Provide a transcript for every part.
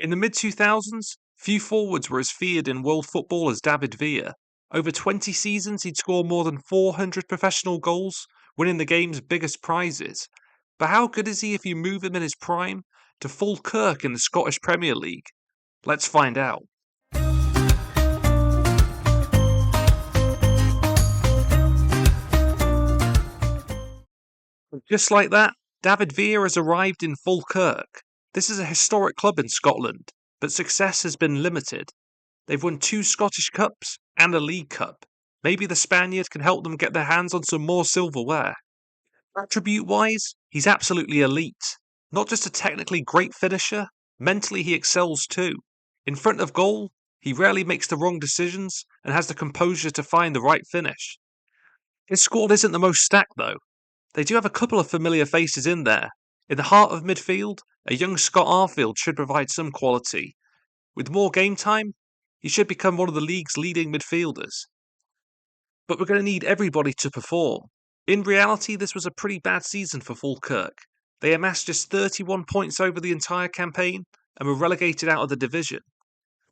In the mid-2000s, few forwards were as feared in world football as David Villa. Over 20 seasons, he'd scored more than 400 professional goals, winning the game's biggest prizes. But how good is he if you move him in his prime to Falkirk in the Scottish Premier League? Let's find out. Just like that, David Villa has arrived in Falkirk. This is a historic club in Scotland, but success has been limited. They've won 2 Scottish Cups and a League Cup. Maybe the Spaniard can help them get their hands on some more silverware. Attribute-wise, he's absolutely elite. Not just a technically great finisher, mentally he excels too. In front of goal, he rarely makes the wrong decisions and has the composure to find the right finish. His squad isn't the most stacked though. They do have a couple of familiar faces in there. In the heart of midfield, a young Scott Arfield should provide some quality. With more game time, he should become one of the league's leading midfielders. But we're going to need everybody to perform. In reality, this was a pretty bad season for Falkirk. They amassed just 31 points over the entire campaign and were relegated out of the division.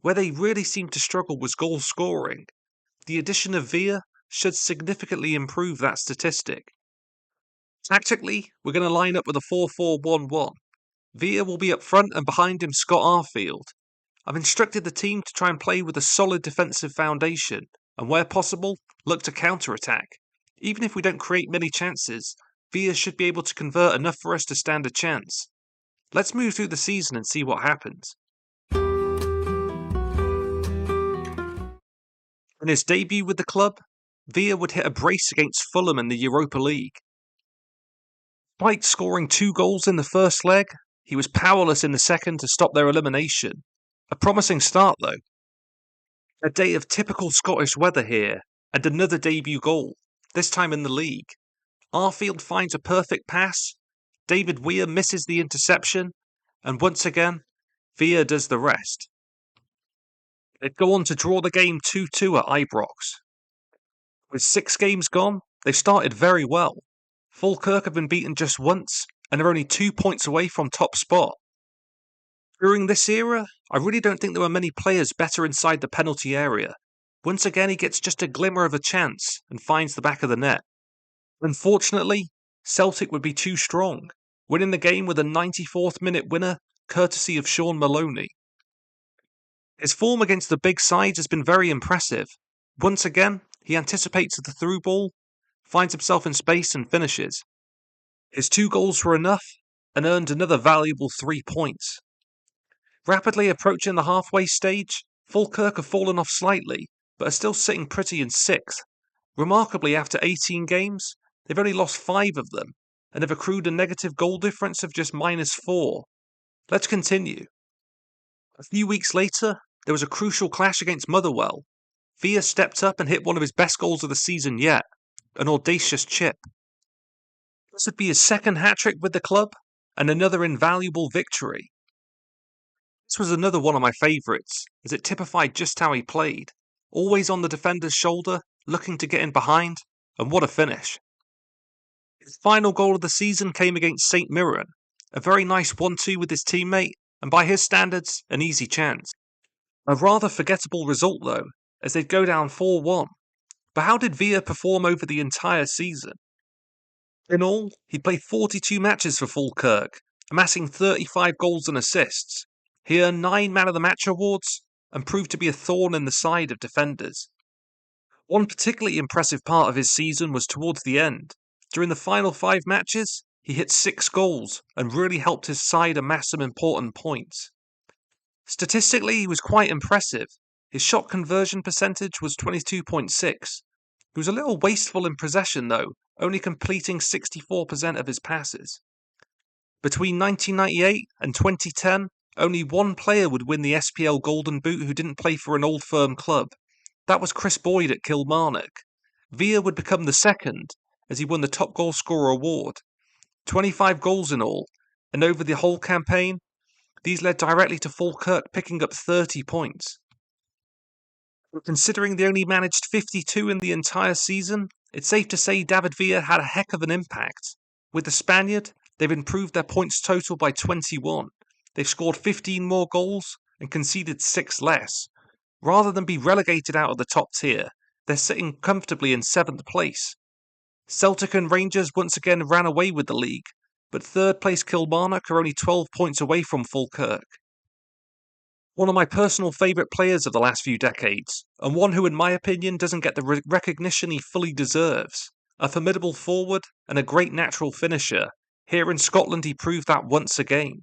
Where they really seemed to struggle was goal scoring. The addition of Villa should significantly improve that statistic. Tactically, we're going to line up with a 4-4-1-1. Villa will be up front and behind him Scott Arfield. I've instructed the team to try and play with a solid defensive foundation, and where possible, look to counter-attack. Even if we don't create many chances, Villa should be able to convert enough for us to stand a chance. Let's move through the season and see what happens. In his debut with the club, Villa would hit a brace against Fulham in the Europa League. Despite scoring 2 goals in the first leg, he was powerless in the second to stop their elimination. A promising start though. A day of typical Scottish weather here, and another debut goal, this time in the league. Arfield finds a perfect pass, David Weir misses the interception, and once again, Villa does the rest. They'd go on to draw the game 2-2 at Ibrox. With 6 games gone, they've started very well. Falkirk have been beaten just once, and are only 2 points away from top spot. During this era, I really don't think there were many players better inside the penalty area. Once again, he gets just a glimmer of a chance and finds the back of the net. Unfortunately, Celtic would be too strong, winning the game with a 94th minute winner, courtesy of Sean Maloney. His form against the big sides has been very impressive. Once again, he anticipates the through ball, finds himself in space and finishes. His 2 goals were enough and earned another valuable 3 points. Rapidly approaching the halfway stage, Falkirk have fallen off slightly, but are still sitting pretty in 6th. Remarkably, after 18 games, they've only lost 5 of them, and have accrued a negative goal difference of just -4. Let's continue. A few weeks later, there was a crucial clash against Motherwell. Villa stepped up and hit one of his best goals of the season yet, an audacious chip. This would be his second hat-trick with the club, and another invaluable victory. This was another one of my favourites, as it typified just how he played. Always on the defender's shoulder, looking to get in behind, and what a finish. His final goal of the season came against St Mirren, a very nice 1-2 with his teammate, and by his standards, an easy chance. A rather forgettable result though, as they'd go down 4-1. But how did Villa perform over the entire season? In all, he played 42 matches for Falkirk, amassing 35 goals and assists. He earned 9 Man of the Match awards and proved to be a thorn in the side of defenders. One particularly impressive part of his season was towards the end. During the final 5 matches, he hit 6 goals and really helped his side amass some important points. Statistically, he was quite impressive. His shot conversion percentage was 22.6. He was a little wasteful in possession though, only completing 64% of his passes. Between 1998 and 2010, only one player would win the SPL Golden Boot who didn't play for an old firm club. That was Chris Boyd at Kilmarnock. Villa would become the second, as he won the top goal scorer award. 25 goals in all, and over the whole campaign, these led directly to Falkirk picking up 30 points. But considering they only managed 52 in the entire season, it's safe to say David Villa had a heck of an impact. With the Spaniard, they've improved their points total by 21. They've scored 15 more goals and conceded 6 less. Rather than be relegated out of the top tier, they're sitting comfortably in 7th place. Celtic and Rangers once again ran away with the league, but 3rd place Kilmarnock are only 12 points away from Falkirk. One of my personal favourite players of the last few decades, and one who in my opinion doesn't get the recognition he fully deserves. A formidable forward and a great natural finisher. Here in Scotland he proved that once again.